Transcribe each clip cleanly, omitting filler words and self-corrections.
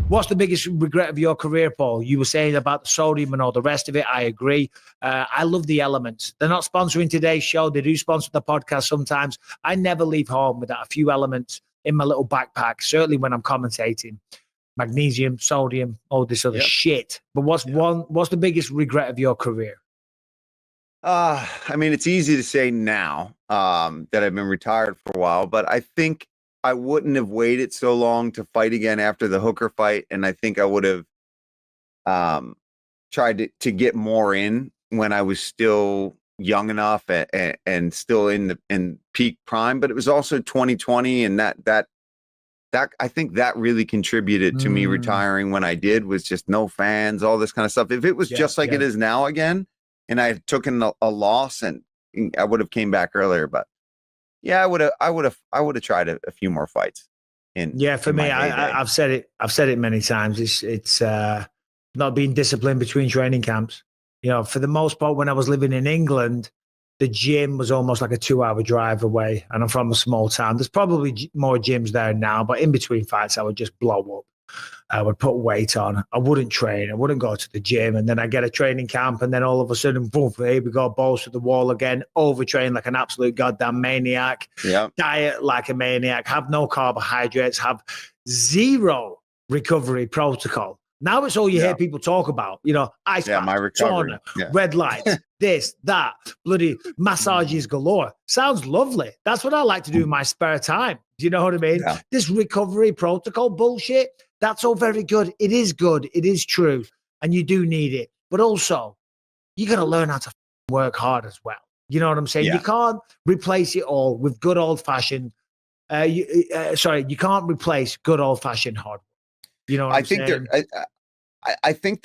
What's the biggest regret of your career, Paul? You were saying about the sodium and all the rest of it. I agree. I love the elements. They're not sponsoring today's show. They do sponsor the podcast sometimes. I never leave home without a few elements in my little backpack, certainly when I'm commentating. Magnesium, sodium, all this other shit. But what's the biggest regret of your career? I mean, it's easy to say now that I've been retired for a while, but I think I wouldn't have waited so long to fight again after the Hooker fight. And I think I would have tried to get more in when I was still young enough and still in peak prime. But it was also 2020, and that I think that really contributed to me retiring when I did, was just no fans, all this kind of stuff. If it was just like it is now again, and I had taken a loss, and I would have came back earlier, but yeah, I would have tried a few more fights. For me, I've said it many times. It's not being disciplined between training camps. You know, for the most part, when I was living in England, the gym was almost like a 2-hour drive away, and I'm from a small town. There's probably more gyms there now, but in between fights, I would just blow up. I would put weight on. I wouldn't train. I wouldn't go to the gym. And then I get a training camp, and then all of a sudden, boom, here we go, balls to the wall again, overtrain like an absolute goddamn maniac, diet like a maniac, have no carbohydrates, have zero recovery protocol. Now it's all you hear people talk about, you know, ice bath, my recovery, sauna, red lights, this, that, bloody massages galore. Sounds lovely. That's what I like to do in my spare time. Do you know what I mean? Yeah. This recovery protocol bullshit, that's all very good. It is good. It is true. And you do need it. But also, you got to learn how to work hard as well. You know what I'm saying? Yeah. You can't replace it all with good old-fashioned, you can't replace good old-fashioned hard work. You know what I'm saying? I think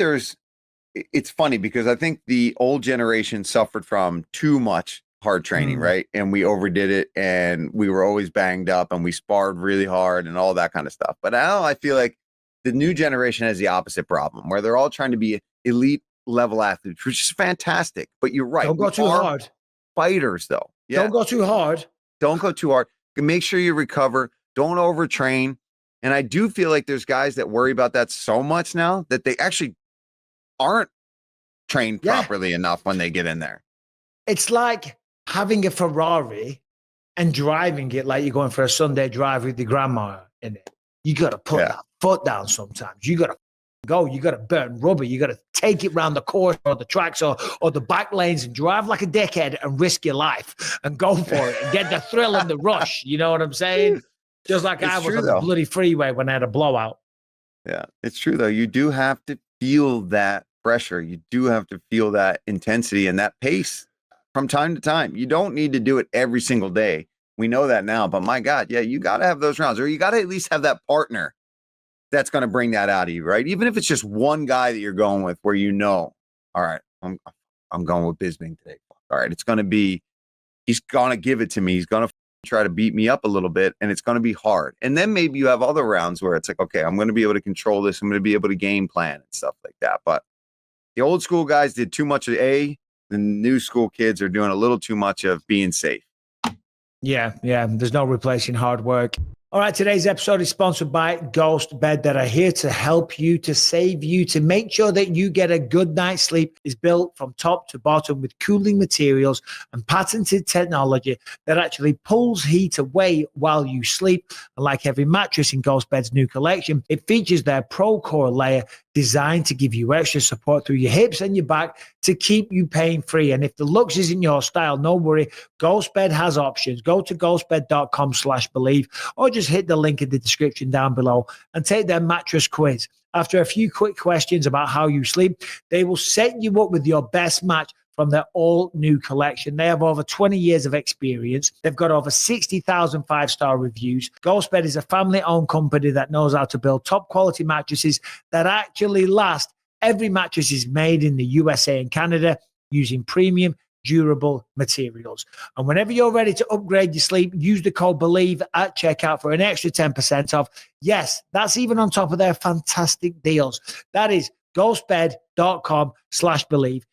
it's funny because I think the old generation suffered from too much hard training, right? And we overdid it, and we were always banged up, and we sparred really hard and all that kind of stuff. But now I feel like the new generation has the opposite problem, where they're all trying to be elite level athletes, which is fantastic. But you're right. Don't go too hard. Fighters, though. Yeah. Don't go too hard. Don't go too hard. Make sure you recover. Don't overtrain. And I do feel like there's guys that worry about that so much now that they actually aren't trained properly enough when they get in there. It's like having a Ferrari and driving it like you're going for a Sunday drive with your grandma in it. You got to put that foot down sometimes. You got to go. You got to burn rubber. You got to take it around the course or the tracks or the back lanes and drive like a dickhead and risk your life and go for it and get the thrill and the rush. You know what I'm saying? Just like I was on the bloody freeway when I had a blowout. Yeah, it's true, though. You do have to feel that pressure. You do have to feel that intensity and that pace from time to time. You don't need to do it every single day. We know that now. But my God, you got to have those rounds, or you got to at least have that partner that's going to bring that out of you, right? Even if it's just one guy that you're going with where you know, all right, I'm going with Bisping today. All right, it's going to be, he's going to give it to me. He's going to try to beat me up a little bit, and it's going to be hard. And then maybe you have other rounds where it's like, okay, I'm going to be able to control this. I'm going to be able to game plan and stuff like that. But the old school guys did too much of the new school kids are doing a little too much of being safe. Yeah. There's no replacing hard work. All right, today's episode is sponsored by Ghost Bed, that are here to help you, to save you, to make sure that you get a good night's sleep. Is built from top to bottom with cooling materials and patented technology that actually pulls heat away while you sleep. And like every mattress in Ghost Bed's new collection, it features their Pro Core layer designed to give you extra support through your hips and your back to keep you pain-free. And if the looks isn't your style, no worry. Ghost Bed has options. Go to ghostbed.com/believe, or just hit the link in the description down below and take their mattress quiz. After a few quick questions about how you sleep, they will set you up with your best match from their all-new collection. They have over 20 years of experience. They've got over 60,000 five-star reviews. Ghostbed is a family-owned company that knows how to build top-quality mattresses that actually last. Every mattress is made in the USA and Canada using premium, durable materials. And whenever you're ready to upgrade your sleep, use the code BELIEVE at checkout for an extra 10% off. Yes, that's even on top of their fantastic deals. That is ghostbed.com/believe.